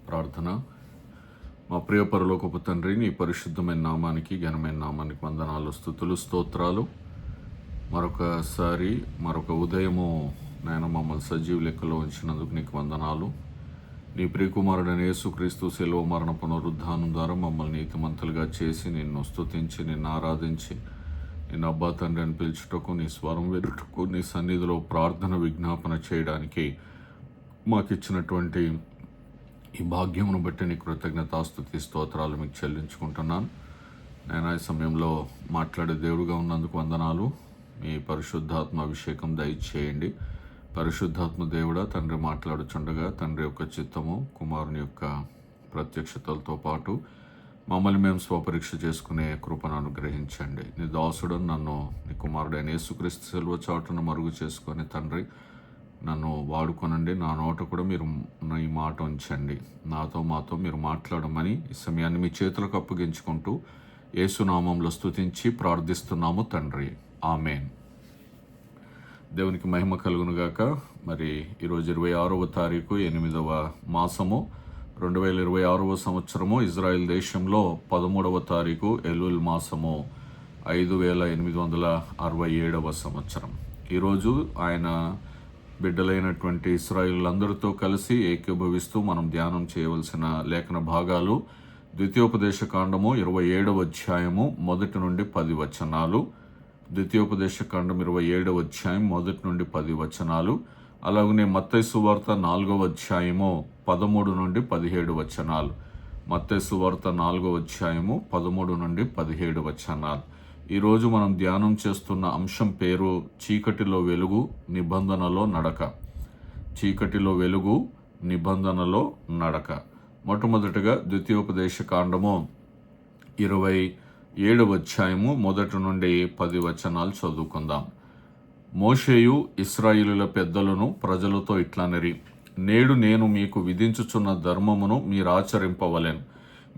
ప్రార్థన. మా ప్రియ పరలోకపు తండ్రి, నీ పరిశుద్ధమైన నామానికి, ఘనమైన నామానికి వందనాలు, స్తుతులు, స్తోత్రాలు. మరొక ఉదయము నేను మమ్మల్ని సజీవ లెక్కలో ఉంచినందుకు నీకు వందనాలు. నీ ప్రియకుమారుడైన యేసుక్రీస్తు శిలువ మరణ పునరుద్ధానం ద్వారా మమ్మల్ని నీతిమంతులుగా చేసి నిన్ను స్తుతించి నిన్ను ఆరాధించి నిన్ను అబ్బా తండ్రి అని పిలుచుటకు, నీ స్వరం వినుటకు, నీ సన్నిధిలో ప్రార్థన విజ్ఞాపన చేయడానికి మాకు ఇచ్చినటువంటి ఈ భాగ్యమును బట్టి నీ కృతజ్ఞతాస్తుతి స్తోత్రాలు మీకు చెల్లించుకుంటున్నాను. నేను ఈ సమయంలో మాట్లాడే దేవుడుగా ఉన్నందుకు వందనాలు. మీ పరిశుద్ధాత్మ అభిషేకం దయచేయండి. పరిశుద్ధాత్మ దేవుడా, తండ్రి మాట్లాడుచుండగా తండ్రి యొక్క చిత్తము, కుమారుని యొక్క ప్రత్యక్షతలతో పాటు మమ్మల్ని మేము స్వపరీక్ష చేసుకునే కృపను అనుగ్రహించండి. నీ దాసుడు నన్ను నీ కుమారుడైన యేసుక్రీస్తు శిలువ చాటును మరుగు చేసుకొని తండ్రి నన్ను వాడుకొనండి. నా నోట కూడా మీరు ఈ మాట ఉంచండి. మాతో మీరు మాట్లాడమని ఈ సమయాన్ని మీ చేతులకు అప్పగించుకుంటూ యేసునామంలో స్తుతించి ప్రార్థిస్తున్నాము తండ్రి, ఆమేన్. దేవునికి మహిమ కలుగునుగాక. మరి ఈరోజు 26వ తారీఖు 8వ మాసము 2026వ సంవత్సరము. ఇజ్రాయెల్ దేశంలో 13వ తారీఖు ఎలుల్ మాసము 5867వ సంవత్సరం. ఈరోజు ఆయన బిడ్డలైనటువంటి ఇశ్రాయేలులందరితో కలిసి ఏకీభవిస్తూ మనం ధ్యానం చేయవలసిన లేఖన భాగాలు ద్వితీయోపదేశ కాండము 27వ అధ్యాయము 1 నుండి 10 వచనాలు. ద్వితీయోపదేశ కాండం 27వ అధ్యాయం 1 నుండి 10 వచనాలు. అలాగనే మత్తయి సువార్త 4వ అధ్యాయము 13 నుండి 17 వచనాలు. మత్తయి సువార్త 4వ అధ్యాయము 13 నుండి 17 వచనాలు. ఈరోజు మనం ధ్యానం చేస్తున్న అంశం పేరు చీకటిలో వెలుగు, నిబంధనలో నడక. చీకటిలో వెలుగు, నిబంధనలో నడక. మొట్టమొదటిగా ద్వితీయోపదేశ కాండము 27వ అధ్యాయము 1 నుండి 10 వచనాలు చదువుకుందాం. మోషేయు ఇశ్రాయేలుల పెద్దలను ప్రజలతో ఇట్లనిరి, నేడు నేను మీకు విధించుచున్న ధర్మమును మీరాచరింపవలెను.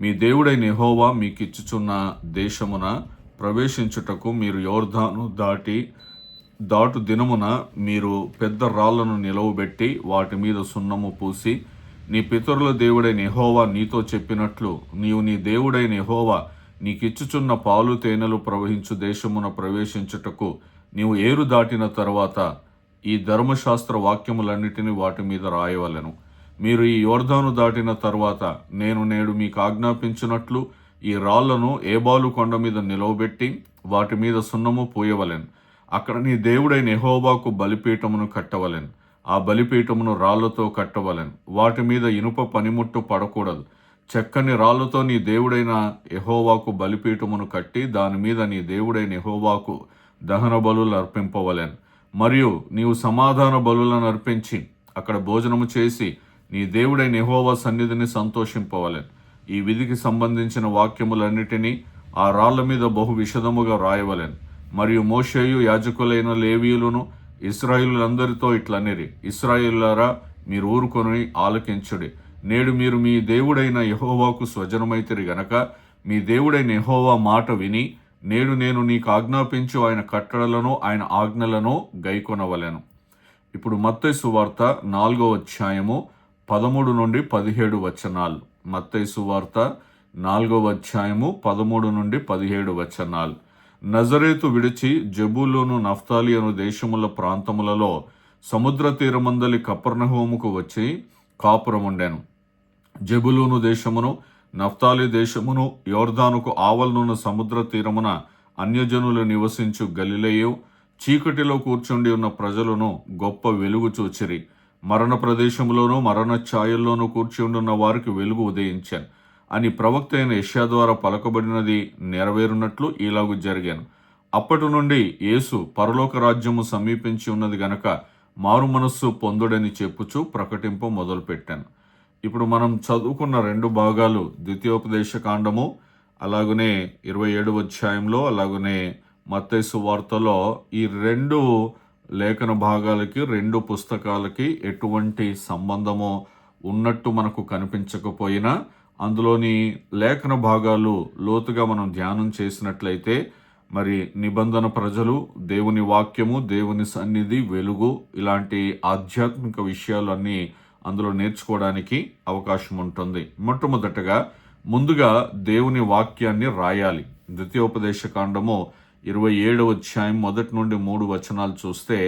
మీ దేవుడైన యెహోవా మీకిచ్చుచున్న దేశమున ప్రవేశించుటకు మీరు యోర్దాను దాటు దినమున మీరు పెద్ద రాళ్లను నిలవబెట్టి వాటి మీద సున్నము పూసి, నీ పితరుల దేవుడైన యెహోవా నీతో చెప్పినట్లు నీవు నీ దేవుడైన యెహోవా నీకిచ్చుచున్న పాలు తేనెలు ప్రవహించు దేశమున ప్రవేశించుటకు నీవు ఏరు దాటిన తరువాత ఈ ధర్మశాస్త్ర వాక్యములన్నిటినీ వాటి మీద రాయవలెను. మీరు ఈ యోర్దాను దాటిన తరువాత నేను నేడు మీకు ఆజ్ఞాపించినట్లు ఈ రాళ్లను ఏబాలు కొండ మీద నిలవబెట్టి వాటి మీద సున్నము పూయవలెను. అక్కడ నీ దేవుడైన యెహోవాకు బలిపీఠమును కట్టవలెను. ఆ బలిపీఠమును రాళ్లతో కట్టవలెను. వాటి మీద ఇనుప పనిముట్టు పడకూడదు. చెక్కని రాళ్లతో నీ దేవుడైన యెహోవాకు బలిపీఠమును కట్టి దాని మీద నీ దేవుడైన యెహోవాకు దహన బలులు అర్పింపవలెను. మరియు నీవు సమాధాన బలులను అర్పించి అక్కడ భోజనము చేసి నీ దేవుడైన యెహోవా సన్నిధిని సంతోషింపవలెను. ఈ విధికి సంబంధించిన వాక్యములన్నిటినీ ఆ రాళ్ల మీద బహు విశదముగా రాయవలెను. మరియు మోషేయు యాజకులైన లేవీయులను ఇశ్రాయేలులందరితో ఇట్లనిరి, ఇశ్రాయేలులారా, మీరు ఊరుకొని ఆలకించుడి. నేడు మీరు మీ దేవుడైన యెహోవాకు స్వజనమైతిరి గనక మీ దేవుడైన యెహోవా మాట విని నేడు నేను నీకు ఆజ్ఞాపించు ఆయన కట్టడలను ఆయన ఆజ్ఞలను గైకొనవలెను. ఇప్పుడు మత్తయి సువార్త 4వ అధ్యాయము 13 నుండి 17 వచనాలు. మత్తయి సువార్త 4వ అధ్యాయము 13 నుండి 17 వచనాలు. నజరేతు విడిచి జెబూలూను నఫ్తాలి అను దేశముల ప్రాంతములలో సముద్ర తీరమందలి కపెర్నహూముకు వచ్చి కాపురముండెను. జెబూలూను దేశమును నఫ్తాలి దేశమును యోర్దానుకు ఆవలనున్న సముద్ర తీరమున అన్యజనులు నివసించు గలిలయు చీకటిలో కూర్చుండి ఉన్న ప్రజలను గొప్ప వెలుగు చూచిరి. మరణ ప్రదేశంలోనూ మరణ ఛాయల్లోనూ కూర్చుండున్న వారికి వెలుగు ఉదయించాను అని ప్రవక్త అయిన యెషయా ద్వారా పలకబడినది నెరవేరునట్లు ఇలాగు జరిగాను. అప్పటి నుండి యేసు పరలోక రాజ్యము సమీపించి ఉన్నది గనక మారు మనస్సు పొందుడని చెప్పుచూ ప్రకటింపు మొదలుపెట్టాను. ఇప్పుడు మనం చదువుకున్న 2 భాగాలు ద్వితీయోపదేశ కాండము, అలాగనే 27వ అధ్యాయంలో, అలాగనే మత్తయి సువార్తలో ఈ 2 లేఖన భాగాలకి 2 పుస్తకాలకి ఎటువంటి సంబంధమో ఉన్నట్టు మనకు కనిపించకపోయినా అందులోని లేఖన భాగాలు లోతుగా మనం ధ్యానం చేసినట్లయితే మరి నిబంధన ప్రజలు, దేవుని వాక్యము, దేవుని సన్నిధి, వెలుగు, ఇలాంటి ఆధ్యాత్మిక విషయాలన్నీ అందులో నేర్చుకోవడానికి అవకాశం ఉంటుంది. మొట్టమొదటగా ముందుగా దేవుని వాక్యాన్ని రాయాలి. ద్వితీయోపదేశకాండము 27వ అధ్యాయం 1 నుండి 3 వచనాలు చూస్తే,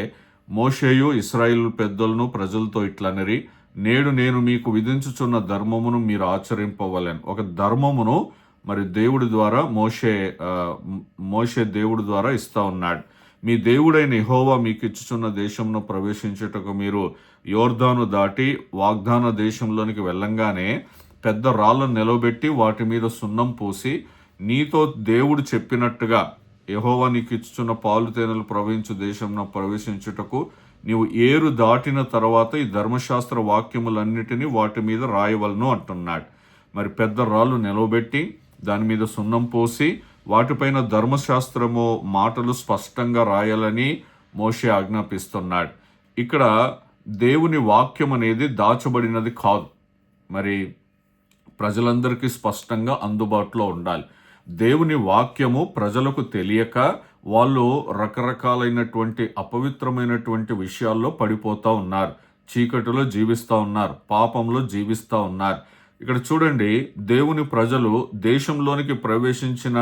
మోషేయు ఇశ్రాయేలు పెద్దలను ప్రజలతో ఇట్లనరి, నేడు నేను మీకు విధించుచున్న ధర్మమును మీరు ఆచరింపవలెను. ఒక ధర్మమును మరి దేవుడి ద్వారా మోషే దేవుడి ద్వారా ఇస్తా ఉన్నాడు. మీ దేవుడైన యెహోవా మీకు ఇచ్చుచున్న దేశంలో ప్రవేశించుటకు మీరు యోర్దాను దాటి వాగ్దాన దేశంలోనికి వెళ్ళంగానే పెద్ద రాళ్లను నిలవబెట్టి వాటి మీద సున్నం పూసి, నీతో దేవుడు చెప్పినట్టుగా యెహోవా నీకు ఇచ్చుచున్న పాలు తేనెలు ప్రవహించు దేశంలో ప్రవేశించుటకు నీవు ఏరు దాటిన తర్వాత ఈ ధర్మశాస్త్ర వాక్యములన్నిటినీ వాటి మీద రాయవలను అంటున్నాడు. మరి పెద్ద రాళ్ళు నిలవబెట్టి దాని మీద సున్నం పోసి వాటిపైన ధర్మశాస్త్రము మాటలు స్పష్టంగా రాయాలని మోషే ఆజ్ఞాపిస్తున్నాడు. ఇక్కడ దేవుని వాక్యం అనేది దాచబడినది కాదు, మరి ప్రజలందరికీ స్పష్టంగా అందుబాటులో ఉండాలి. దేవుని వాక్యము ప్రజలకు తెలియక వాళ్ళు రకరకాలైనటువంటి అపవిత్రమైనటువంటి విషయాల్లో పడిపోతూ ఉన్నారు, చీకటిలో జీవిస్తూ ఉన్నారు, పాపంలో జీవిస్తూ ఉన్నారు. ఇక్కడ చూడండి, దేవుని ప్రజలు దేశంలోనికి ప్రవేశించిన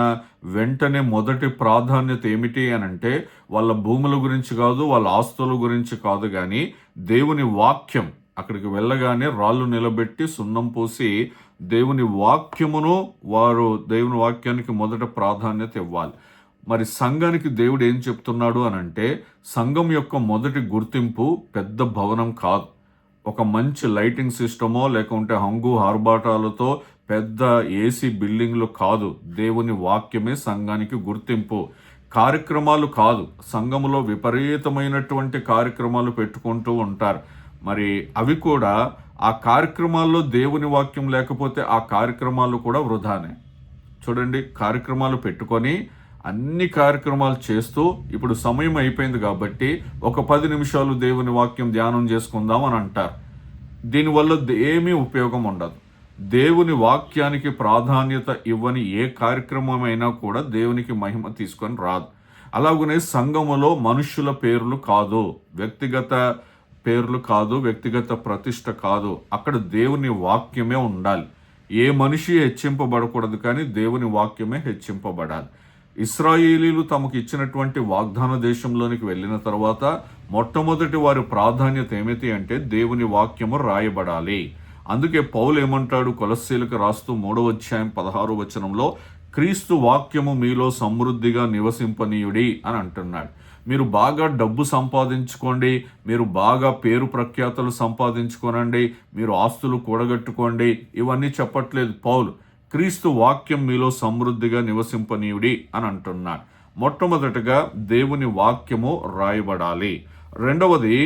వెంటనే మొదటి ప్రాధాన్యత ఏమిటి అని అంటే, వాళ్ళ భూముల గురించి కాదు, వాళ్ళ ఆస్తుల గురించి కాదు, కానీ దేవుని వాక్యం. అక్కడికి వెళ్ళగానే రాళ్ళు నిలబెట్టి సున్నం పూసి దేవుని వాక్యమును దేవుని వాక్యానికి మొదట ప్రాధాన్యత ఇవ్వాలి. మరి సంఘానికి దేవుడు ఏం చెప్తున్నాడు అని అంటే, సంఘం యొక్క మొదటి గుర్తింపు పెద్ద భవనం కాదు, ఒక మంచి లైటింగ్ సిస్టమో లేకుంటే హంగు ఆర్భాటాలతో పెద్ద ఏసీ బిల్డింగ్లు కాదు. దేవుని వాక్యమే సంఘానికి గుర్తింపు. కార్యక్రమాలు కాదు, సంఘములో విపరీతమైనటువంటి కార్యక్రమాలు పెట్టుకుంటూ ఉంటారు. మరి అవి కూడా, ఆ కార్యక్రమాల్లో దేవుని వాక్యం లేకపోతే ఆ కార్యక్రమాలు కూడా వృధానే. చూడండి, కార్యక్రమాలు పెట్టుకొని అన్ని కార్యక్రమాలు చేస్తూ ఇప్పుడు సమయం అయిపోయింది కాబట్టి ఒక 10 నిమిషాలు దేవుని వాక్యం ధ్యానం చేసుకుందాం అని అంటారు. దీనివల్ల ఏమీ ఉపయోగం ఉండదు. దేవుని వాక్యానికి ప్రాధాన్యత ఇవ్వని ఏ కార్యక్రమం అయినా కూడా దేవునికి మహిమ తీసుకొని రాదు. అలాగనే సంఘములో మనుష్యుల పేర్లు కాదు, వ్యక్తిగత పేర్లు కాదు, వ్యక్తిగత ప్రతిష్ట కాదు, అక్కడ దేవుని వాక్యమే ఉండాలి. ఏ మనిషి హెచ్చింపబడకూడదు, కానీ దేవుని వాక్యమే హెచ్చింపబడాలి. ఇశ్రాయేలీలు తమకు ఇచ్చినటువంటి వాగ్దాన దేశంలోనికి వెళ్ళిన తర్వాత మొట్టమొదటి వారి ప్రాధాన్యత ఏమిటి అంటే దేవుని వాక్యము రాయబడాలి. అందుకే పౌలు ఏమంటాడు, కొలస్సీలకు రాస్తూ 3వ అధ్యాయం 16వ వచనంలో, క్రీస్తు వాక్యము మీలో సమృద్ధిగా నివసింపనీయుడి అని అంటున్నాడు. మీరు బాగా డబ్బు సంపాదించుకోండి, మీరు బాగా పేరు ప్రఖ్యాతలు సంపాదించుకోనండి, మీరు ఆస్తులు కూడగట్టుకోండి, ఇవన్నీ చెప్పట్లేదు పౌలు. క్రీస్తు వాక్యం మీలో సమృద్ధిగా నివసింపనీయుడి అని అంటున్నాడు. మొట్టమొదటిగా దేవుని వాక్యము రాయబడాలి. రెండవది,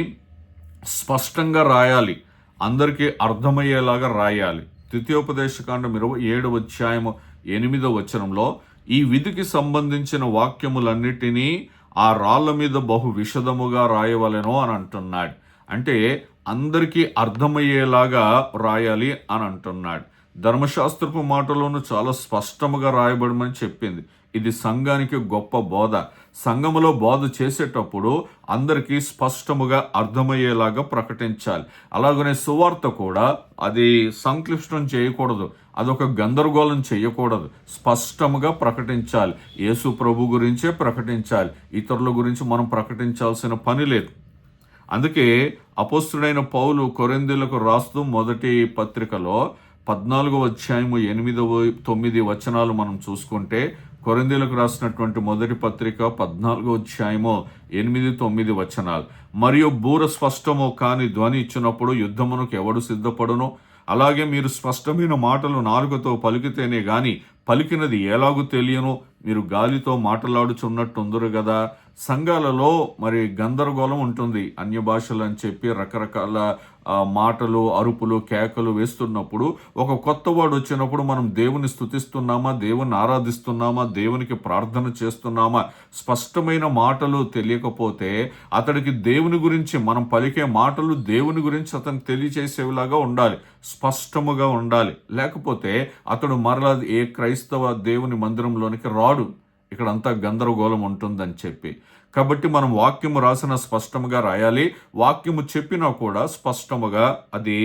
స్పష్టంగా రాయాలి, అందరికీ అర్థమయ్యేలాగా రాయాలి. ద్వితీయోపదేశకాండం 27వ అధ్యాయము 8వ వచనంలో, ఈ విధికి సంబంధించిన వాక్యములన్నిటినీ ఆ రాళ్ల మీద బహు విశదముగా రాయవలెను అని అంటున్నాడు. అంటే అందరికీ అర్థమయ్యేలాగా రాయాలి అని అంటున్నాడు. ధర్మశాస్త్రపు మాటలోను చాలా స్పష్టముగా రాయబడమని చెప్పింది. ఇది సంఘానికి గొప్ప బోధ. సంఘములో బోధ చేసేటప్పుడు అందరికీ స్పష్టముగా అర్థమయ్యేలాగా ప్రకటించాలి. అలాగనే సువార్త కూడా అది సంక్లిష్టం చేయకూడదు, అదొక గందరగోళం చేయకూడదు, స్పష్టముగా ప్రకటించాలి. యేసు ప్రభు గురించే ప్రకటించాలి, ఇతరుల గురించి మనం ప్రకటించాల్సిన పని లేదు. అందుకే అపోస్తుడైన పౌలు కొరింథీయులకు రాస్తూ మొదటి పత్రికలో 14వ అధ్యాయము 8-9 వచనాలు మనం చూసుకుంటే, కొరింథీయులకు రాసినటువంటి మొదటి పత్రిక 14వ అధ్యాయము 8-9 వచనాలు, మరియు బూర స్పష్టము కాని ధ్వని ఇచ్చినప్పుడు యుద్ధమునకు ఎవడు సిద్ధపడును? అలాగే మీరు స్పష్టమైన మాటలు నాలుకతో పలికితేనే గాని పలికినది ఎలాగూ తెలియను, మీరు గాలితో మాట్లాడుచున్నట్టుందరు కదా. సంఘాలలో మరి గందరగోళం ఉంటుంది, అన్య భాషలు అని చెప్పి రకరకాల మాటలు, అరుపులు, కేకలు వేస్తున్నప్పుడు, ఒక కొత్త వాడు వచ్చినప్పుడు మనం దేవుని స్తుతిస్తున్నామా, దేవుని ఆరాధిస్తున్నామా, దేవునికి ప్రార్థన చేస్తున్నామా, స్పష్టమైన మాటలు తెలియకపోతే అతడికి దేవుని గురించి మనం పలికే మాటలు దేవుని గురించి అతనికి తెలియచేసేలాగా ఉండాలి, స్పష్టముగా ఉండాలి. లేకపోతే అతడు మరలా ఏ క్రైస్తవ దేవుని మందిరంలోనికి రాడు. ఇక్కడంతా గందరగోళం ఉంటుందని చెప్పి, కాబట్టి మనం వాక్యము రాసిన స్పష్టముగా రాయాలి, వాక్యము చెప్పినా కూడా స్పష్టముగా అది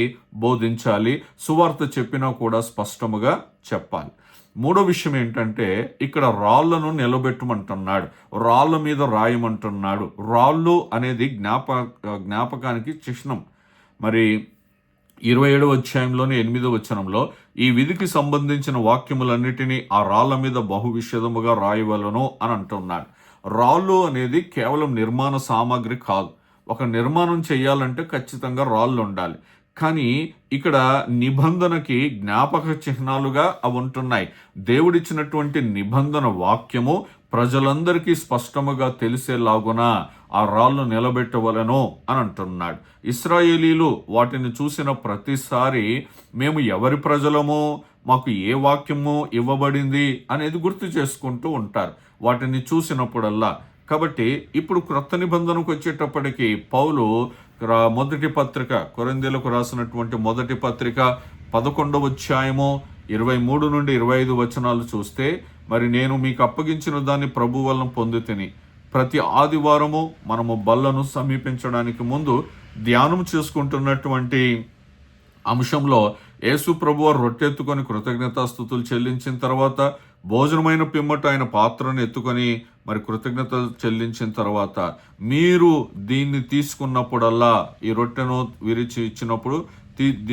బోధించాలి, సువార్త చెప్పినా కూడా స్పష్టముగా చెప్పాలి. మూడో విషయం ఏంటంటే ఇక్కడ రాళ్లను నిలబెట్టమంటున్నాడు, రాళ్ళ మీద రాయమంటున్నాడు. రాళ్ళు అనేది జ్ఞాపకానికి చిహ్నం. మరి 27వ అధ్యాయంలోని 8వ వచనంలో ఈ విధికి సంబంధించిన వాక్యములన్నిటినీ ఆ రాళ్ల మీద బహువిషదముగా రాయవలను అని అంటున్నాడు. రాళ్ళు అనేది కేవలం నిర్మాణ సామాగ్రి కాదు. ఒక నిర్మాణం చేయాలంటే ఖచ్చితంగా రాళ్ళు ఉండాలి. కానీ ఇక్కడ నిబంధనకి జ్ఞాపక చిహ్నాలుగా అవి ఉంటున్నాయి. దేవుడిచ్చినటువంటి నిబంధన వాక్యము ప్రజలందరికీ స్పష్టముగా తెలిసేలాగున ఆ రాళ్ళు నిలబెట్టవలను అని అంటున్నాడు. ఇశ్రాయేలీలు వాటిని చూసిన ప్రతిసారి మేము ఎవరి ప్రజలమో, మాకు ఏ వాక్యము ఇవ్వబడింది అనేది గుర్తు చేసుకుంటూ ఉంటారు వాటిని చూసినప్పుడల్లా. కాబట్టి ఇప్పుడు క్రొత్త నిబంధనకు వచ్చేటప్పటికి పౌలు మొదటి పత్రిక, కొరింథీయులకు రాసినటువంటి మొదటి పత్రిక 11వ అధ్యాయము 23 నుండి 25 వచనాలు చూస్తే, మరి నేను మీకు అప్పగించిన దాన్ని ప్రభు వలన పొందుతిని. ప్రతి ఆదివారము మనము బల్లను సమీపించడానికి ముందు ధ్యానం చేసుకుంటున్నటువంటి అంశంలో యేసు ప్రభువారు రొట్టెత్తుకొని కృతజ్ఞతాస్తుతులు చెల్లించిన తర్వాత, భోజనమైన పిమ్మట ఆయన పాత్రను ఎత్తుకొని మరి కృతజ్ఞతలు చెల్లించిన తర్వాత, మీరు దీన్ని తీసుకున్నప్పుడల్లా, ఈ రొట్టెను విరిచి ఇచ్చినప్పుడు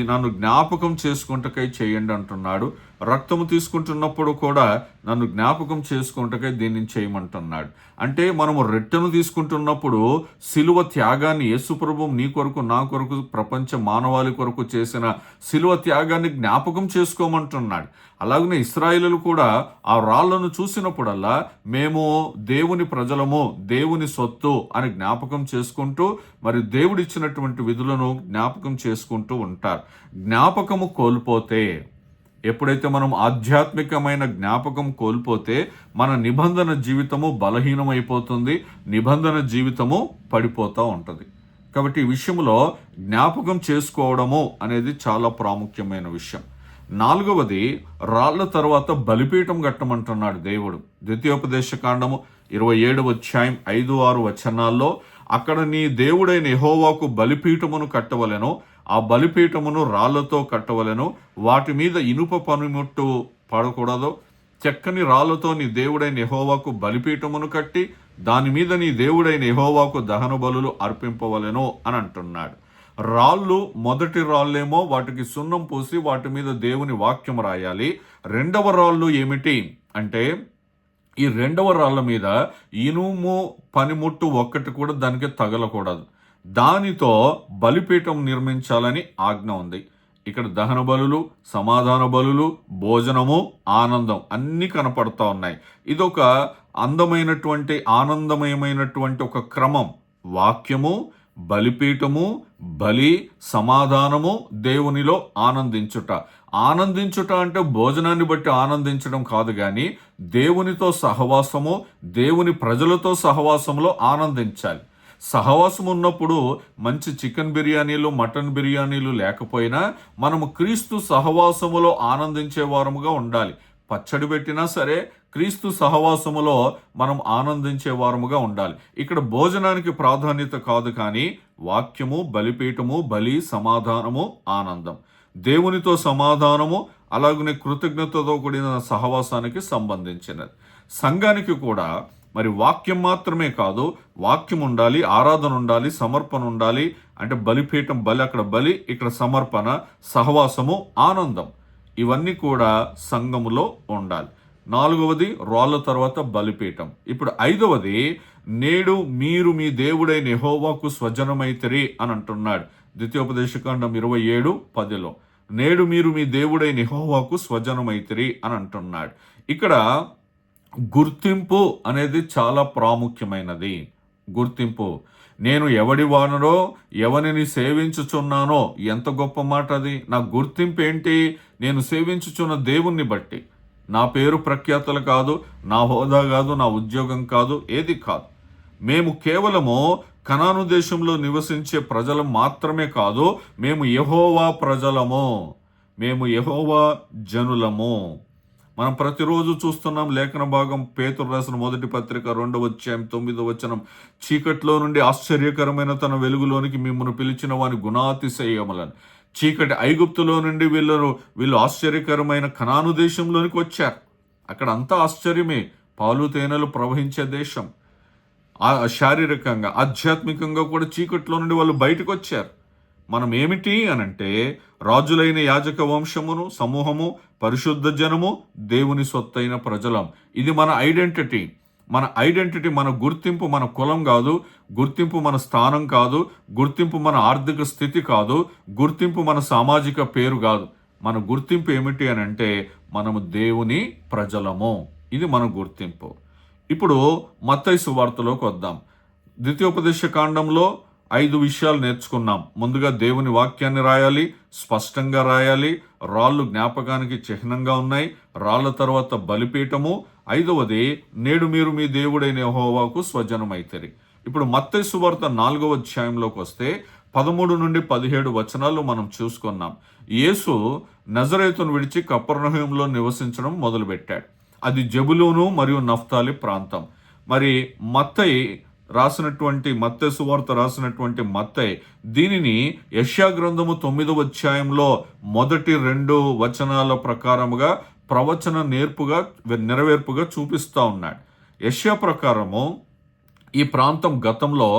నన్ను జ్ఞాపకం చేసుకుంటకై చేయండి అంటున్నాడు. రక్తము తీసుకుంటున్నప్పుడు కూడా నన్ను జ్ఞాపకం చేసుకుంటకై దీన్ని చేయమంటున్నాడు. అంటే మనము రొట్టెను తీసుకుంటున్నప్పుడు సిలువ త్యాగాన్ని, యేసుప్రభు నీ కొరకు నా కొరకు ప్రపంచ మానవాళి కొరకు చేసిన సిలువ త్యాగాన్ని జ్ఞాపకం చేసుకోమంటున్నాడు. అలాగనే ఇశ్రాయేలీయులు కూడా ఆ రాళ్లను చూసినప్పుడల్లా మేము దేవుని ప్రజలము, దేవుని సొత్తు అని జ్ఞాపకం చేసుకుంటూ మరి దేవుడిచ్చినటువంటి విధులను జ్ఞాపకం చేసుకుంటూ ఉంటారు. జ్ఞాపకము కోల్పోతే, ఎప్పుడైతే మనం ఆధ్యాత్మికమైన జ్ఞాపకం కోల్పోతే మన నిబంధన జీవితము బలహీనమైపోతుంది, నిబంధన జీవితము పడిపోతూ ఉంటుంది. కాబట్టి ఈ విషయంలో జ్ఞాపకం చేసుకోవడము అనేది చాలా ప్రాముఖ్యమైన విషయం. 4వది, రాళ్ల తర్వాత బలిపీఠం కట్టమంటున్నాడు దేవుడు. ద్వితీయోపదేశకాండము 27వ అధ్యాయం 5-6 వచనాల్లో, అక్కడ నీ దేవుడైన యెహోవాకు బలిపీఠమును కట్టవలెను, ఆ బలిపీఠమును రాళ్లతో కట్టవలెను, వాటి మీద ఇనుప పనిముట్టు పడకూడదు. చెక్కని రాళ్లతో నీ దేవుడైన యెహోవాకు బలిపీఠమును కట్టి దాని మీద నీ దేవుడైన యెహోవాకు దహన బలులు అర్పింపవలెను అని అంటున్నాడు. రాళ్ళు, మొదటి రాళ్ళేమో వాటికి సున్నం పూసి వాటి మీద దేవుని వాక్యం రాయాలి. రెండవ రాళ్ళు ఏమిటి అంటే, ఈ రెండవ రాళ్ళ మీద ఇనుము పనిముట్టు ఒక్కటి కూడా దానికి తగలకూడదు. దానితో బలిపీఠం నిర్మించాలని ఆజ్ఞ ఉంది. ఇక్కడ దహన బలులు, సమాధాన బలులు, భోజనము, ఆనందం అన్నీ కనపడతా ఉన్నాయి. ఇదొక అందమైనటువంటి, ఆనందమయమైనటువంటి ఒక క్రమం. వాక్యము, బలిపీఠము, బలి, సమాధానము, దేవునిలో ఆనందించుట. ఆనందించుట అంటే భోజనాన్ని బట్టి ఆనందించడం కాదు, కానీ దేవునితో సహవాసము, దేవుని ప్రజలతో సహవాసంలో ఆనందించాలి. సహవాసం ఉన్నప్పుడు మంచి చికెన్ బిర్యానీలు, మటన్ బిర్యానీలు లేకపోయినా మనము క్రీస్తు సహవాసములో ఆనందించే వారముగా ఉండాలి. పచ్చడి పెట్టినా సరే క్రీస్తు సహవాసములో మనం ఆనందించే వారముగా ఉండాలి. ఇక్కడ భోజనానికి ప్రాధాన్యత కాదు, కానీ వాక్యము, బలిపీఠము, బలి, సమాధానము, ఆనందం, దేవునితో సమాధానము, అలాగనే కృతజ్ఞతతో కూడిన సహవాసానికి సంబంధించినది. సంఘానికి కూడా మరి వాక్యం మాత్రమే కాదు, వాక్యం ఉండాలి, ఆరాధన ఉండాలి, సమర్పణ ఉండాలి. అంటే బలిపీఠం, బలి అక్కడ బలి, ఇక్కడ సమర్పణ, సహవాసము, ఆనందం, ఇవన్నీ కూడా సంఘములో ఉండాలి. 4వది రాళ్ళ తర్వాత బలిపీఠం. ఇప్పుడు 5వది, నేడు మీరు మీ దేవుడైన యెహోవాకు స్వజనమైతిరి అని అంటున్నాడు. ద్వితీయోపదేశకాండం 27:10లో నేడు మీరు మీ దేవుడైన యెహోవాకు స్వజనమైతిరి అని అంటున్నాడు. ఇక్కడ గుర్తింపు అనేది చాలా ప్రాముఖ్యమైనది. గుర్తింపు, నేను ఎవడి వానరో, ఎవరిని సేవించుచున్నానో, ఎంత గొప్ప మాట అది. నా గుర్తింపు ఏంటి? నేను సేవించుచున్న దేవుణ్ణి బట్టి. నా పేరు ప్రఖ్యాతలు కాదు, నా హోదా కాదు, నా ఉద్యోగం కాదు, ఏది కాదు. మేము కేవలము కనాను దేశంలో నివసించే ప్రజలు మాత్రమే కాదు, మేము యెహోవా ప్రజలము, మేము యెహోవా జనులము. మనం ప్రతిరోజు చూస్తున్నాం లేఖన భాగం పేతురు రాసిన మొదటి పత్రిక 2వ అధ్యాయం 9వ వచనం, చీకట్లో నుండి ఆశ్చర్యకరమైన తన వెలుగులోనికి మిమ్మల్ని పిలిచిన వాని గుణాతిశయములను. చీకటి ఐగుప్తులో నుండి వీళ్ళు ఆశ్చర్యకరమైన కనాను దేశంలోనికి వచ్చారు. అక్కడ అంతా ఆశ్చర్యమే, పాలు తేనెలు ప్రవహించే దేశం. శారీరకంగా ఆధ్యాత్మికంగా కూడా చీకట్లో నుండి వాళ్ళు బయటకు వచ్చారు. మనం ఏమిటి అనంటే రాజులైన యాజక వంశమును సమూహము, పరిశుద్ధ జనము, దేవుని సొత్తైన ప్రజలం. ఇది మన ఐడెంటిటీ. మన గుర్తింపు మన కులం కాదు, గుర్తింపు మన స్థానం కాదు, గుర్తింపు మన ఆర్థిక స్థితి కాదు, గుర్తింపు మన సామాజిక పేరు కాదు. మన గుర్తింపు ఏమిటి అనంటే మనము దేవుని ప్రజలము. ఇది మన గుర్తింపు. ఇప్పుడు మత్తయి సువార్తలోకి వద్దాం. ద్వితీయోపదేశ కాండంలో 5 విషయాలు నేర్చుకున్నాం. ముందుగా దేవుని వాక్యాన్ని రాయాలి, స్పష్టంగా రాయాలి. రాళ్ళు జ్ఞాపకానికి చిహ్నంగా ఉన్నాయి. రాళ్ల తర్వాత బలిపీఠము. 5వది, నేడు మీరు మీ దేవుడైన యెహోవాకు స్వజనమైతిరి. ఇప్పుడు మత్తయి సువార్త 4వ అధ్యాయంలోకి వస్తే 13 నుండి 17 వచనాలు మనం చూసుకున్నాం. యేసు నజరేతును విడిచి కపెర్నహూములో నివసించడం మొదలుపెట్టాడు. అది జెబులూను మరియు నఫ్తాలి ప్రాంతం. మరి మత్తయి సువార్త రాసినటువంటి మత్తయి దీనిని యెషయా గ్రంథము 9వ అధ్యాయంలో మొదటి 2 వచనాల ప్రకారముగా ప్రవచన నెరవేర్పుగా చూపిస్తా ఉన్నాడు. యెషయా ప్రకారము ఈ ప్రాంతం గతంలో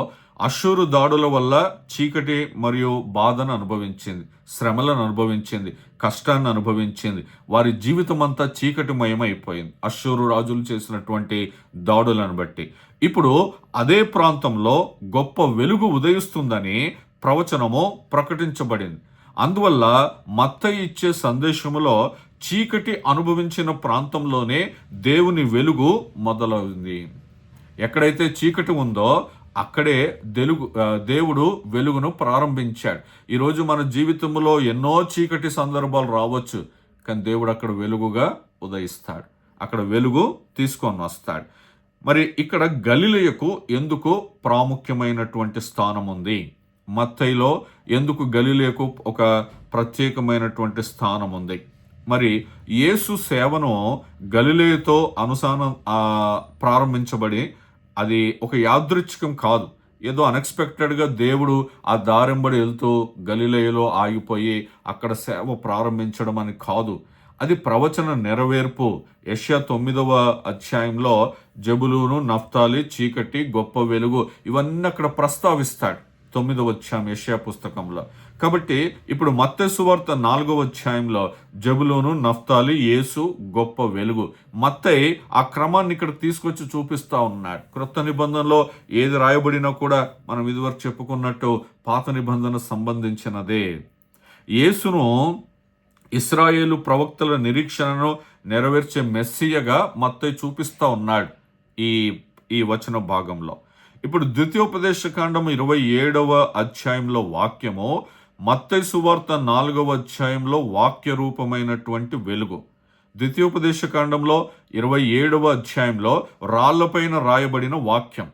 అష్షూరు దాడుల వల్ల చీకటి మరియు బాధను అనుభవించింది, శ్రమలను అనుభవించింది, కష్టాన్ని అనుభవించింది. వారి జీవితం అంతా చీకటిమయమైపోయింది అష్షూరు రాజులు చేసినటువంటి దాడులను బట్టి. ఇప్పుడు అదే ప్రాంతంలో గొప్ప వెలుగు ఉదయిస్తుందని ప్రవచనము ప్రకటించబడింది. అందువల్ల మత్తయి ఇచ్చే సందేశములో చీకటి అనుభవించిన ప్రాంతంలోనే దేవుని వెలుగు మొదలైంది. ఎక్కడైతే చీకటి ఉందో అక్కడే దేవుడు వెలుగును ప్రారంభించాడు. ఈరోజు మన జీవితంలో ఎన్నో చీకటి సందర్భాలు రావచ్చు, కానీ దేవుడు అక్కడ వెలుగుగా ఉదయిస్తాడు, అక్కడ వెలుగు తీసుకొని వస్తాడు. మరి ఇక్కడ గలిలయకు ఎందుకు ప్రాముఖ్యమైనటువంటి స్థానం ఉంది? మత్తయిలో ఎందుకు గలిలయకు ఒక ప్రత్యేకమైనటువంటి స్థానం ఉంది? మరి యేసు సేవను గలిలయతో ప్రారంభించబడి అది ఒక యాదృచ్ఛికం కాదు. ఏదో అన్ఎక్స్పెక్టెడ్గా దేవుడు ఆ దారింబడి వెళ్తూ గలిలయలో ఆగిపోయి అక్కడ సేవ ప్రారంభించడం అని కాదు. అది ప్రవచన నెరవేర్పు. యెషయా 9వ అధ్యాయంలో జెబులూను, నఫ్తాలి, చీకటి, గొప్ప వెలుగు ఇవన్నీ అక్కడ ప్రస్తావిస్తాడు 9వ అధ్యాయం యెషయా పుస్తకంలో. కాబట్టి ఇప్పుడు మత్తయి సువార్త 4వ అధ్యాయంలో జెబులూను, నఫ్తాలి, యేసు, గొప్ప వెలుగు. మత్తయి ఆ క్రమాన్ని ఇక్కడ తీసుకొచ్చి చూపిస్తా ఉన్నాడు. క్రొత్త నిబంధనలో ఏది రాయబడినా కూడా మనం ఇదివరకు చెప్పుకున్నట్టు పాత నిబంధన సంబంధించినదే. యేసును ఇశ్రాయేలు ప్రవక్తల నిరీక్షణను నెరవేర్చే మెస్సియగా మత్తయి చూపిస్తా ఉన్నాడు ఈ వచన భాగంలో. ఇప్పుడు ద్వితీయోపదేశ కాండం 27వ అధ్యాయంలో వాక్యము, మత్తయి సువార్త 4వ అధ్యాయంలో వాక్య రూపమైనటువంటి వెలుగు. ద్వితీయోపదేశ కాండంలో 27వ అధ్యాయంలో రాళ్లపైన రాయబడిన వాక్యం.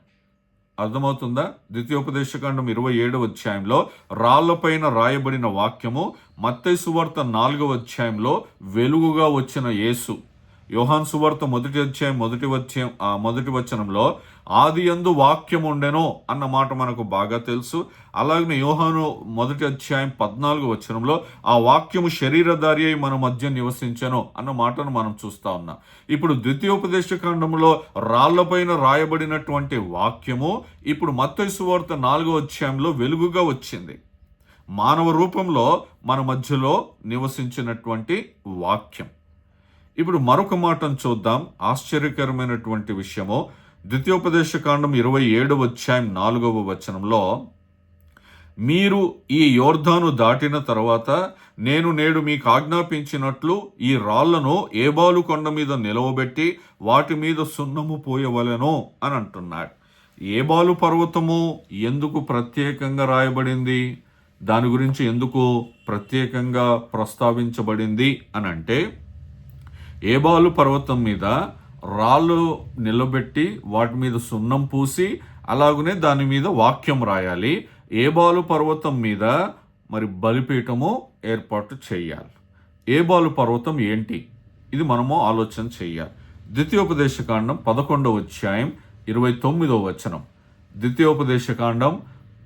అర్థమవుతుందా? ద్వితీయోపదేశకాండం 27వ అధ్యాయంలో రాళ్లపైన రాయబడిన వాక్యము, మత్తయి సువార్త 4వ అధ్యాయంలో వెలుగుగా వచ్చిన యేసు. యోహాను సువార్త 1వ అధ్యాయం 1వ వచనంలో ఆది యందు వాక్యం ఉండెను అన్న మాట మనకు బాగా తెలుసు. అలాగే యోహాను 1వ అధ్యాయం 14వ వచనంలో ఆ వాక్యము శరీరధారి అయి మన మధ్య నివసించెను అన్న మాటను మనం చూస్తా ఉన్నాం. ఇప్పుడు ద్వితీయోపదేశ కాండంలో రాళ్లపైన రాయబడినటువంటి వాక్యము ఇప్పుడు మత్తయి సువార్త 4వ అధ్యాయంలో వెలుగుగా వచ్చింది. మానవ రూపంలో మన మధ్యలో నివసించినటువంటి వాక్యం. ఇప్పుడు మరొక మాటను చూద్దాం. ఆశ్చర్యకరమైనటువంటి విషయము ద్వితీయోపదేశ కాండం 27వ అధ్యాయం 4వ వచనంలో, మీరు ఈ యోర్దాను దాటిన తర్వాత నేను నేడు మీకు ఆజ్ఞాపించినట్లు ఈ రాళ్లను ఏబాలు కొండ మీద నిలవబెట్టి వాటి మీద సున్నము పోయవలెను అని అంటున్నాడు. ఏబాలు పర్వతము ఎందుకు ప్రత్యేకంగా రాయబడింది? దాని గురించి ఎందుకు ప్రత్యేకంగా ప్రస్తావించబడింది అని అంటే, ఏబాలు పర్వతం మీద రాళ్ళు నిలబెట్టి వాటి మీద సున్నం పూసి అలాగనే దాని మీద వాక్యం రాయాలి. ఏబాలు పర్వతం మీద మరి బలిపీఠము ఏర్పాటు చేయాలి. ఏబాలు పర్వతం ఏంటి? ఇది మనము ఆలోచన చేయాలి. ద్వితీయోపదేశకాండం 11వ అధ్యాయం 29వ వచనం. ద్వితీయోపదేశకాండం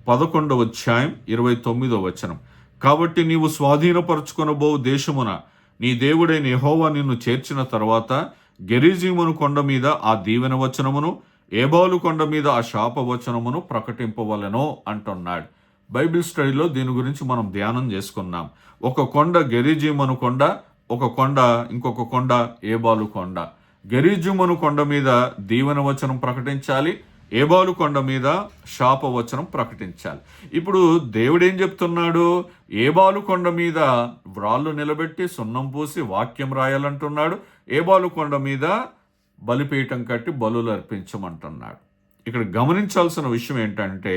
11వ అధ్యాయం 29వ వచనం. కాబట్టి నీవు స్వాధీనపరచుకొనబో దేశమున నీ దేవుడైన యెహోవా నిన్ను చేర్చిన తర్వాత గెరిజీమును కొండ మీద ఆ దీవెన వచనమును, ఏబాలు కొండ మీద ఆ శాప వచనమును ప్రకటింపవలెనో అంటున్నాడు. బైబిల్ స్టడీలో దీని గురించి మనం ధ్యానం చేసుకున్నాం. ఒక కొండ గెరిజీమను కొండ, ఒక కొండ ఇంకొక కొండ ఏబాలు కొండ. గెరిజీమను కొండ మీద దీవెన వచనం ప్రకటించాలి, ఏబాలు కొండ మీద శాప వచనం ప్రకటించాలి. ఇప్పుడు దేవుడు ఏం చెప్తున్నాడు? ఏబాలు కొండ మీద వ్రాళ్ళు నిలబెట్టి సున్నం పూసి వాక్యం రాయాలంటున్నాడు. ఏబాలు కొండ మీద బలిపీఠం కట్టి బలులు అర్పించమంటున్నాడు. ఇక్కడ గమనించాల్సిన విషయం ఏంటంటే,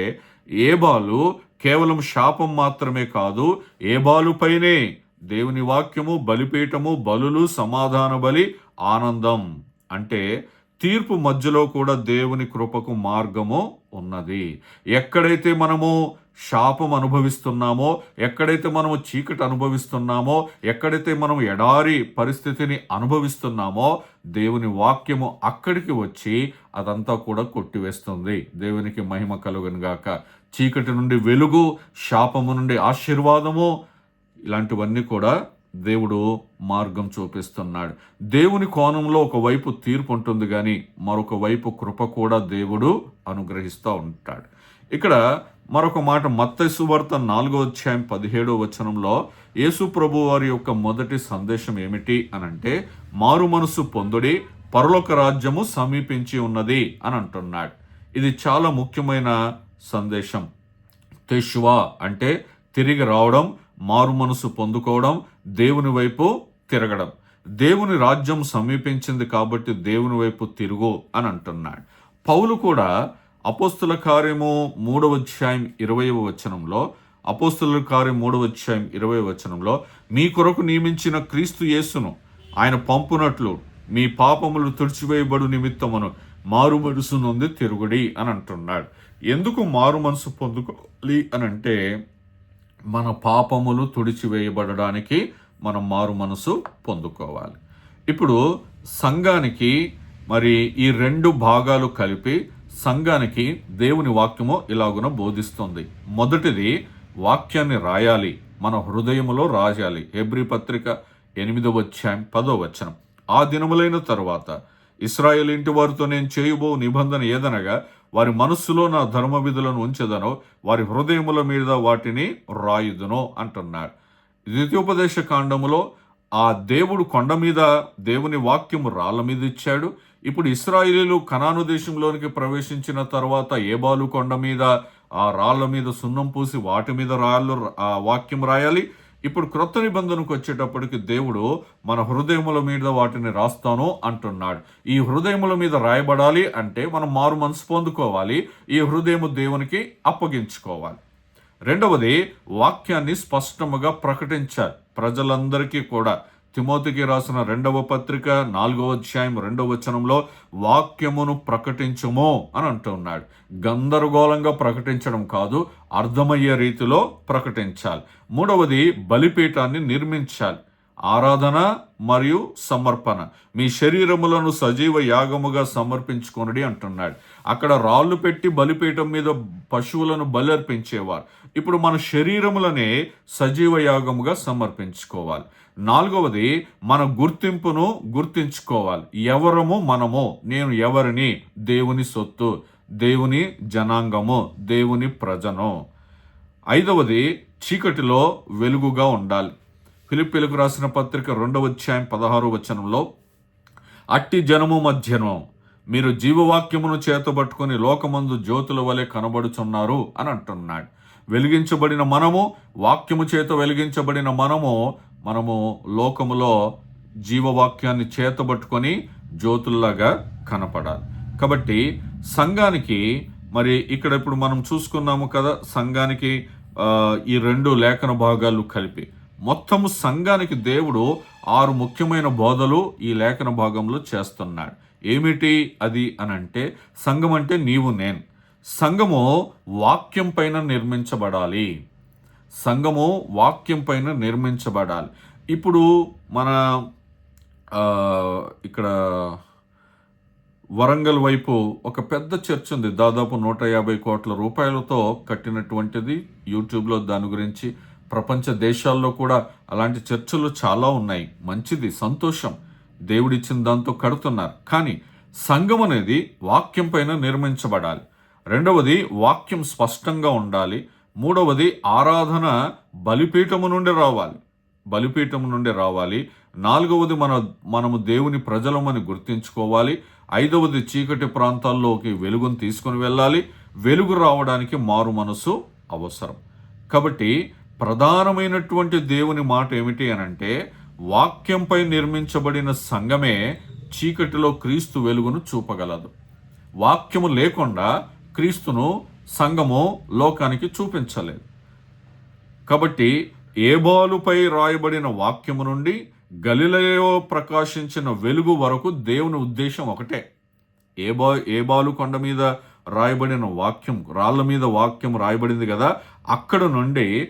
ఏబాలు కేవలం శాపం మాత్రమే కాదు, ఏబాలు పైనే దేవుని వాక్యము, బలిపీఠము, బలులు, సమాధాన బలి, ఆనందం. అంటే తీర్పు మధ్యలో కూడా దేవుని కృపకు మార్గము ఉన్నది. ఎక్కడైతే మనము శాపం అనుభవిస్తున్నామో, ఎక్కడైతే మనము చీకటి అనుభవిస్తున్నామో, ఎక్కడైతే మనం ఎడారి పరిస్థితిని అనుభవిస్తున్నామో, దేవుని వాక్యము అక్కడికి వచ్చి అదంతా కూడా కొట్టివేస్తుంది. దేవునికి మహిమ కలుగును గాక. చీకటి నుండి వెలుగు, శాపము నుండి ఆశీర్వాదము, ఇలాంటివన్నీ కూడా దేవుడు మార్గం చూపిస్తున్నాడు. దేవుని కోణంలో ఒకవైపు తీర్పు ఉంటుంది, కానీ మరొక వైపు కృప కూడా దేవుడు అనుగ్రహిస్తూ ఉంటాడు. ఇక్కడ మరొక మాట, మత్తయి సువార్త 4వ అధ్యాయం 17వ వచనంలో యేసు ప్రభు వారి యొక్క మొదటి సందేశం ఏమిటి అనంటే, మారు మనసు పొందుడి, పరలోక రాజ్యము సమీపించి ఉన్నది అని అంటున్నాడు. ఇది చాలా ముఖ్యమైన సందేశం. తెషువా అంటే తిరిగి రావడం, మారు మనసు పొందుకోవడం, దేవుని వైపు తిరగడం. దేవుని రాజ్యం సమీపించింది కాబట్టి దేవుని వైపు తిరుగు అని అంటున్నాడు. పౌలు కూడా అపోస్తుల కార్యము 3వ అధ్యాయం 20వ వచనంలో, అపోస్తుల కార్యం 3వ అధ్యాయం 20వ వచనంలో, మీ కొరకు నియమించిన క్రీస్తు యేసును ఆయన పంపునట్లు మీ పాపములు తుడిచివేయబడు నిమిత్తమును మారు మనసు నుండి తిరుగుడి అని అంటున్నాడు. ఎందుకు మారు మనసు పొందుకోవాలి అనంటే, మన పాపములు తుడిచివేయబడడానికి మనం మారు మనసు పొందుకోవాలి. ఇప్పుడు సంఘానికి మరి ఈ 2 భాగాలు కలిపి సంఘానికి దేవుని వాక్యము ఇలాగున బోధిస్తుంది. మొదటిది, వాక్యాన్ని రాయాలి, మన హృదయములో రాయాలి. హెబ్రీ పత్రిక 8వ అధ్యాయం 10వ వచనం. ఆ దినములైన తరువాత ఇశ్రాయేలు ఇంటి వారితో నేను చేయబో నిబంధన ఏదనగా, వారి మనస్సులో నా ధర్మ విధులను ఉంచెదనో, వారి హృదయముల మీద వాటిని రాయుదునో అంటున్నాడు. ద్వితీయోపదేశ కాండములో ఆ దేవుడు కొండ మీద దేవుని వాక్యము రాళ్ళ మీద ఇచ్చాడు. ఇప్పుడు ఇశ్రాయేలీయులు కనాను దేశంలోనికి ప్రవేశించిన తర్వాత ఏబాలు కొండ మీద ఆ రాళ్ళ మీద సున్నం పూసి వాటి మీద ఆ వాక్యం రాయాలి. ఇప్పుడు క్రొత్త నిబంధనకు వచ్చేటప్పటికి దేవుడు మన హృదయముల మీద వాటిని రాస్తాను అంటున్నాడు. ఈ హృదయముల మీద రాయబడాలి అంటే మనం మారు మనసు పొందుకోవాలి, ఈ హృదయము దేవునికి అప్పగించుకోవాలి. రెండవది, వాక్యాన్ని స్పష్టముగా ప్రకటించాలి ప్రజలందరికీ కూడా. తిమోతికి రాసిన 2వ పత్రిక 4వ అధ్యాయం 2వ వచనంలో వాక్యమును ప్రకటించుము అని అంటున్నాడు. గందరగోళంగా ప్రకటించడం కాదు, అర్థమయ్యే రీతిలో ప్రకటించాలి. మూడవది, బలిపీఠాన్ని నిర్మించాలి. ఆరాధన మరియు సమర్పణ. మీ శరీరములను సజీవ యాగముగా సమర్పించుకొనుడి అంటున్నాడు. అక్కడ రాళ్ళు పెట్టి బలిపీఠం మీద పశువులను బలి అర్పించేవారు. ఇప్పుడు మన శరీరములనే సజీవ యాగముగా సమర్పించుకోవాలి. నాలుగవది, మన గుర్తింపును గుర్తించుకోవాలి. ఎవరము మనము, నేను ఎవరిని, దేవుని సొత్తు, దేవుని జనాంగము, దేవుని ప్రజను. ఐదవది, చీకటిలో వెలుగుగా ఉండాలి. ఫిలిప్పీలకు రాసిన పత్రిక 2వ అధ్యాయం 16వ వచనంలో, అట్టి జనము మధ్యను మీరు జీవవాక్యమును చేతబట్టుకొని లోకమందు జ్యోతుల వలె కనబడుచున్నారు అని అంటున్నాడు. వెలిగించబడిన మనము, వాక్యము చేత వెలిగించబడిన మనము లోకములో జీవవాక్యాన్ని చేతబట్టుకొని జ్యోతుల్లాగా కనపడాలి. కాబట్టి సంఘానికి మరి ఇక్కడ ఇప్పుడు మనం చూసుకున్నాము కదా, సంఘానికి ఈ 2 లేఖన భాగాలు కలిపి మొత్తము సంఘానికి దేవుడు 6 ముఖ్యమైన బోధలు ఈ లేఖన భాగంలో చేస్తున్నాడు. ఏమిటి అది అనంటే, సంఘం అంటే నీవు నేను. సంఘము వాక్యం పైన నిర్మించబడాలి. సంఘము వాక్యం పైన నిర్మించబడాలి. ఇప్పుడు మన ఇక్కడ వరంగల్ వైపు ఒక పెద్ద చర్చ్ ఉంది, దాదాపు 150 కోట్ల రూపాయలతో కట్టినటువంటిది. యూట్యూబ్లో దాని గురించి ప్రపంచ దేశాల్లో కూడా అలాంటి చర్చలు చాలా ఉన్నాయి. మంచిది, సంతోషం, దేవుడిచ్చిన దాంతో కడుతున్నారు. కానీ సంఘం అనేది వాక్యం పైన నిర్మించబడాలి. రెండవది, వాక్యం స్పష్టంగా ఉండాలి. మూడవది, ఆరాధన బలిపీఠము నుండి రావాలి. నాలుగవది, మనము దేవుని ప్రజలమని గుర్తించుకోవాలి. ఐదవది, చీకటి ప్రాంతాల్లోకి వెలుగును తీసుకుని వెళ్ళాలి. వెలుగు రావడానికి మారు మనసు అవసరం. కాబట్టి ప్రధానమైనటువంటి దేవుని మాట ఏమిటి అనంటే, వాక్యంపై నిర్మించబడిన సంఘమే చీకటిలో క్రీస్తు వెలుగును చూపగలదు. వాక్యము లేకుండా క్రీస్తును సంఘము లోకానికి చూపించలేదు. కాబట్టి ఏబాలుపై రాయబడిన వాక్యము నుండి గలిలయలో ప్రకాశించిన వెలుగు వరకు దేవుని ఉద్దేశం ఒకటే. ఏబాలు కొండ మీద రాయబడిన వాక్యం, రాళ్ల మీద వాక్యం రాయబడింది కదా, అక్కడ నుండి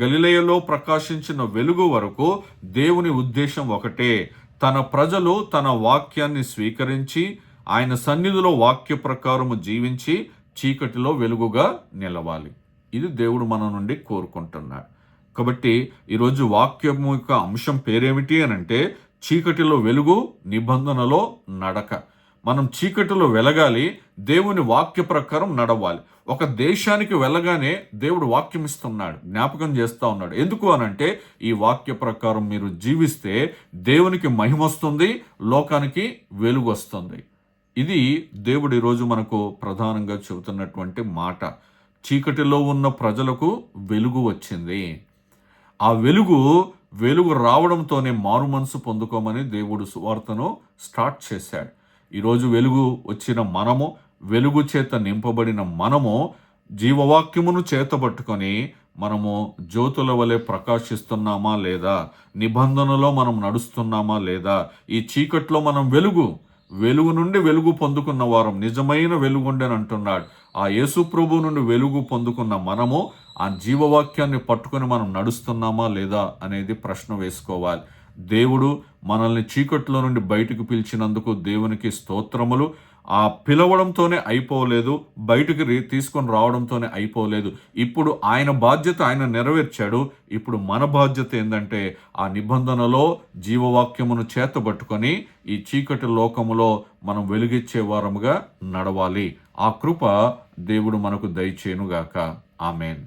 గలిలయలో ప్రకాశించిన వెలుగు వరకు దేవుని ఉద్దేశం ఒకటే. తన ప్రజలు తన వాక్యాన్ని స్వీకరించి ఆయన సన్నిధిలో వాక్య ప్రకారము జీవించి చీకటిలో వెలుగుగా నిలవాలి. ఇది దేవుడు మన నుండి కోరుకుంటున్నాడు. కాబట్టి ఈరోజు వాక్యము యొక్క అంశం పేరేమిటి అనంటే, చీకటిలో వెలుగు, నిబంధనలో నడక. మనం చీకటిలో వెలగాలి, దేవుని వాక్య ప్రకారం నడవాలి. ఒక దేశానికి వెళ్ళగానే దేవుడు వాక్యం ఇస్తున్నాడు, జ్ఞాపకం చేస్తూ ఉన్నాడు. ఎందుకు అనంటే, ఈ వాక్య ప్రకారం మీరు జీవిస్తే దేవునికి మహిమ వస్తుంది, లోకానికి వెలుగు వస్తుంది. ఇది దేవుడు ఈరోజు మనకు ప్రధానంగా చెబుతున్నటువంటి మాట. చీకటిలో ఉన్న ప్రజలకు వెలుగు వచ్చింది. ఆ వెలుగు రావడంతోనే మారు మనసు పొందుకోమని దేవుడు సువార్తను స్టార్ట్ చేశాడు. ఈరోజు వెలుగు వచ్చిన మనము, వెలుగు చేత నింపబడిన మనము జీవవాక్యమును చేతబట్టుకొని మనము జ్యోతుల వలె ప్రకాశిస్తున్నామా లేదా, నిబంధనలో మనం నడుస్తున్నామా లేదా, ఈ చీకట్లో మనం వెలుగు నుండి వెలుగు పొందుకున్న వారం, నిజమైన వెలుగుండని అంటున్నాడు. ఆ యేసు ప్రభు నుండి వెలుగు పొందుకున్న మనము ఆ జీవవాక్యాన్ని పట్టుకొని మనం నడుస్తున్నామా లేదా అనేది ప్రశ్న వేసుకోవాలి. దేవుడు మనల్ని చీకట్లో నుండి బయటకు పిలిచినందుకు దేవునికి స్తోత్రములు. ఆ పిలవడంతోనే అయిపోలేదు, బయటకు తీసుకొని రావడంతోనే అయిపోలేదు. ఇప్పుడు ఆయన బాధ్యత ఆయన నెరవేర్చాడు. ఇప్పుడు మన బాధ్యత ఏంటంటే, ఆ నిబంధనలో జీవవాక్యమును చేతబట్టుకొని ఈ చీకటి లోకములో మనం వెలుగిచ్చే వారముగా నడవాలి. ఆ కృప దేవుడు మనకు దయచేయునుగాక. ఆమెన్.